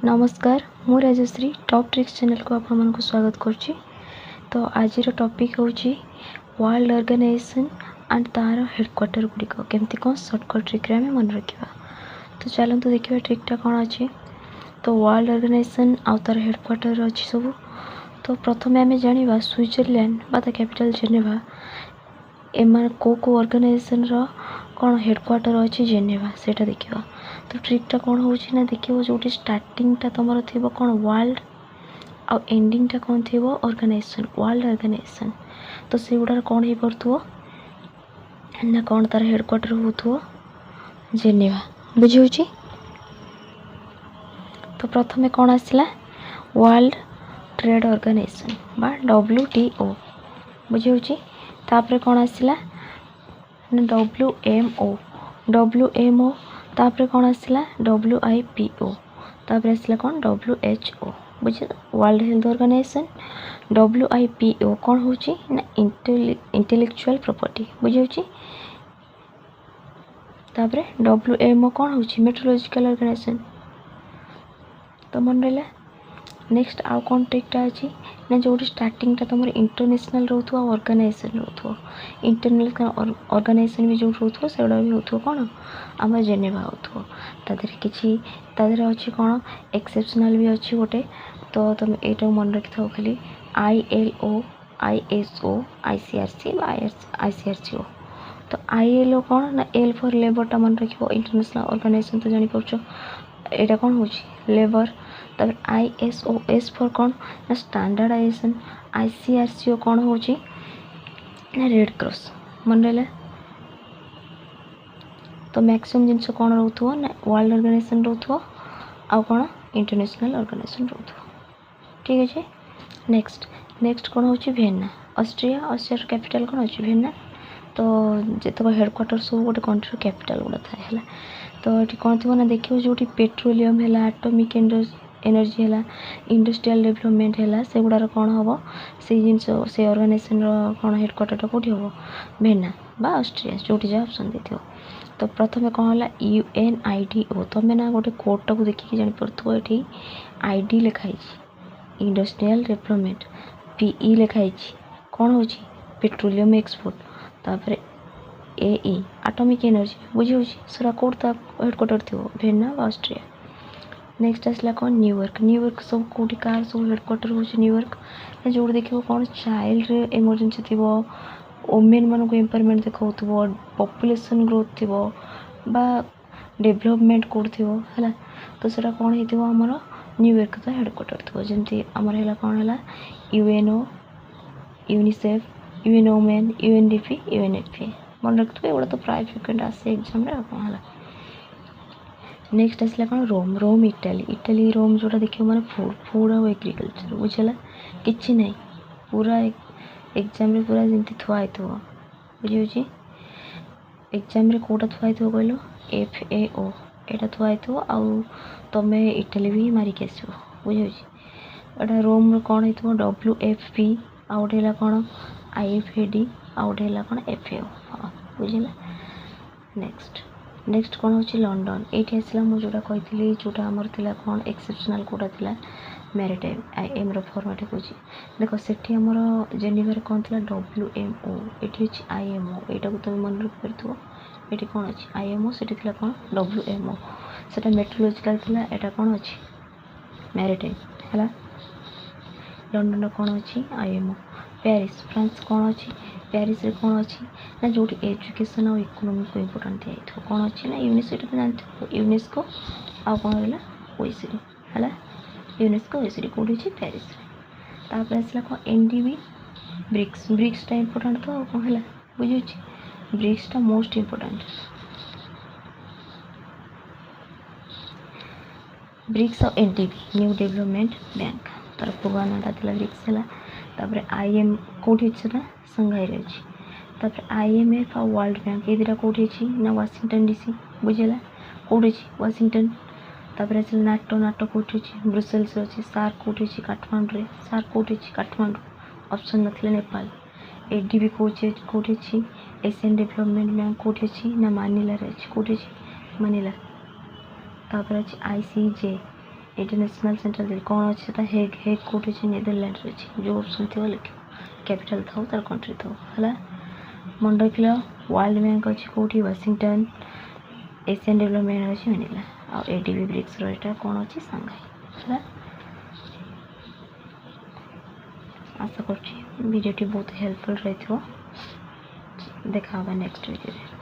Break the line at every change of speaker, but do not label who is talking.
नमस्कार मु Rajshree top tricks channel को आप मन को स्वागत करुच्ची। तो आज टॉपिक हूँ वर्ल्ड ऑर्गेनाइजेशन एंड तार हेडक्वार्टर गुड़िक केमती कौन सर्टकट ट्रिक आम मन रखा। तो चलते देखा ट्रिकटा कौन अच्छी। तो वर्ल्ड ऑर्गेनाइजेशन आउ तार हेडक्वार्टर अच्छी सब। तो प्रथम आम जाना स्विट्जरलैंड बा ता कैपिटल जेनेवा एम को ऑर्गेनाइजेशन कौन हेडक्वार्टर अच्छी जेनेवा से देखा। तो ट्रिकटा कौन हो देखिए जो स्टार्टिंगटा तुम थी कौन वर्ल्ड आउ एंडिंगटा कौन थी ऑर्गेनाइजेशन वर्ल्ड ऑर्गेनाइजेशन। तो से गुड़ा कौन हो पार्थो ना कौन तार हेडक्वार्टर हो जेनेवा बुझे। तो प्रथम कौन आसला वर्ल्ड ट्रेड ऑर्गेनाइजेशन बा WTO बुझे। तापर कौन आसला WMO तापर कौन आसला WIPO तापर आसला कौन WHO बुझे वर्ल्ड हेल्थ ऑर्गेनाइजेशन। WIPO कौन होची ना इंटेलेक्चुअल प्रॉपर्टी बुझे। तापर WMO कौन होची मेट्रोलॉजिकल ऑर्गेनाइजेशन। तो मन रहा नेक्स्ट आउ कौन ट्रिकटा अच्छी ना जो स्टार्टिंगटा तुम इंटरनेशनल रोथो ऑर्गेनाइजेशन रोथो इंटरनेशनल ऑर्गेनाइजेशन भी जो रोथो से गुड़ा भी होथो कौन आम जेनेवा होथो। तादेर अच्छी कौन एक्सेप्शनल भी अच्छी गोटे। तो तुम यहाँ मन रखि था खाली ILO ISO ICRC ICRCO। तो ILO कौन ना L फॉर लेबरटा मन रखियो इंटरनेशनल ऑर्गेनाइजेशन तो जानी पार्छ यहाँ कौन हो लेबर। तब ISO S फॉर कौन ना स्टैंडर्डाइजेशन ICRCO कौन हो ना रेड क्रॉस मन रहा। तो मैक्सिमम जिनस कौन रोथो ना वर्ल्ड ऑर्गेनाइजेशन रोथो आउ कौन इंटरनेशनल ऑर्गेनाइजेशन रोथो ठीक अच्छे। नेक्स्ट कौन हो vienna ऑस्ट्रिया कैपिटल कौन अच्छी vienna। तो जितक हेडक्वार्टर सब गोटे कंट्री कैपिटल गुड़ा थाए। तो ये कौन थी ना देखिए जो पेट्रोलियम है एटॉमिक एनर्जी है इंडस्ट्रियल डेवलपमेंट है से गुड़ार कौन हम से जिन से ऑर्गेनाइजेशन कौन हेडक्वार्टर कौटी हम vienna बा ऑस्ट्रिया जो जहाँ ऑप्शन देथियो। तो प्रथम कौन है UNIDO तुम ना गोटे कोडटा को देखिए जापर ये ID लिखाई इंडस्ट्रियल डेवलपमेंट PE लिखाई कौन हो पेट्रोलियम एक्सपोर्ट तापर AE एटॉमिक एनर्जी बुझे सरा कोड ता हेडक्वार्टर थी vienna ऑस्ट्रिया। नेक्स्ट आसला कौन न्यूयॉर्क सब कौटी कार सब हेडक्वार्टर हो न्यूयॉर्क जो देखिए कौन चाइल्ड इमरजेंसी थी वोमेन मान को एम्पावरमेंट देखा पॉपुलेशन ग्रोथ थी बा डेवलपमेंट कोड थी है। तो सेटा कौन हो आमर न्यूयॉर्क तो हेडक्वार्टर थी जमी आमर है कौन है UNO UNICEF UN Women UNDP UNFPA मन रखिए एगुड़ा तो प्राय फ्रिक्वेंट आसे एग्जाम कौन है। नेक्स्ट आसला कौन रोम इटाली रोम जोटा देखिए मैंने फूड और एग्रीकल्चर बुझेगा कि ना पूरा एग्जाम रे पूरा जमी थुआई बुझे। एग्जाम रे कोटा थुआई कहल FAO यहाँ थुआई आउ तुम इटाली भी मारिक आस बुझे। यहाँ रोम कौन हो WFP आउ गोटे कौन IFAD आउ गोटे कौन FAO हाँ बुझेगा। नेक्स्ट कौन हो लंडन ये आसला मुझे कही जोटा आमर थी कौन एक्सेप्शनल कोटा थी मैरिटाइम IM फॉर्मेट हो देख से आमर जेनेवा कौन थी WMO ये IMO यहाँ को तुम मन रखिपार ये कौन अच्छी IMO से कौन WMO से मेट्रोलॉजिकल थी यहाँ कौन अच्छी मैरिटाइम है। लंडन कौन अच्छी IMO पेरिस फ्रांस कौन अच्छी पेरिस रे कौन अच्छी ना जो एजुकेशन और इकोनॉमी को इम्पोर्टेंट दिखाई कौन अच्छी ना यूनिवर्सिटी तो जानते यूनेस्को आउ कौन रहा OECD है यूनेस्को OECD कौन अच्छी पेरिस तापर आसला कौन NDB ब्रिक्सटा इम्पोर्टेंट तो कौन है बुझे ब्रिक्सटा मोस्ट इम्पोर्टेंट ब्रिक्स और NDB न्यू डेवलपमेंट बैंक तार पूरा नाटा था ब्रिक्स है। तापर IM कौटी संघाई अच्छी तापर IMF और वर्ल्ड बैंक ये दुटा कौटी अच्छी ना वाशिंगटन DC बुझेगा कौटी वाशिंगटन। तापर आस नाटो कौटी अच्छी ब्रुसेल्स अच्छी सार कौटी अच्छी काठमांडू सार कौटी अच्छी काठमांडू ऑप्शन नथिले नेपाल। ADB कौटी अच्छी एशियन डेवलपमेंट बैंक कौटी अच्छी ना मानिला अच्छी कौटी अच्छी मानिला। तापर अच्छी ICJ इंटरनेशनल सेंट्रल जेल कौन अच्छे था हेग हेग कोर्ट अच्छे नीदरलैंड रे अच्छे जो ऑप्शन थी लिख कैपिटल था तार कंट्री था हला मन रख वर्ल्ड बैंक अच्छे कोठी वाशिंगटन एशियन डेवलपमेंट अच्छे मनीला आ एडीबी ब्रिक्स रहा कौन अच्छे सांघाई है आशा कर वीडियो बहुत हेल्पफुल रही देखा नेक्स्ट वीडियो।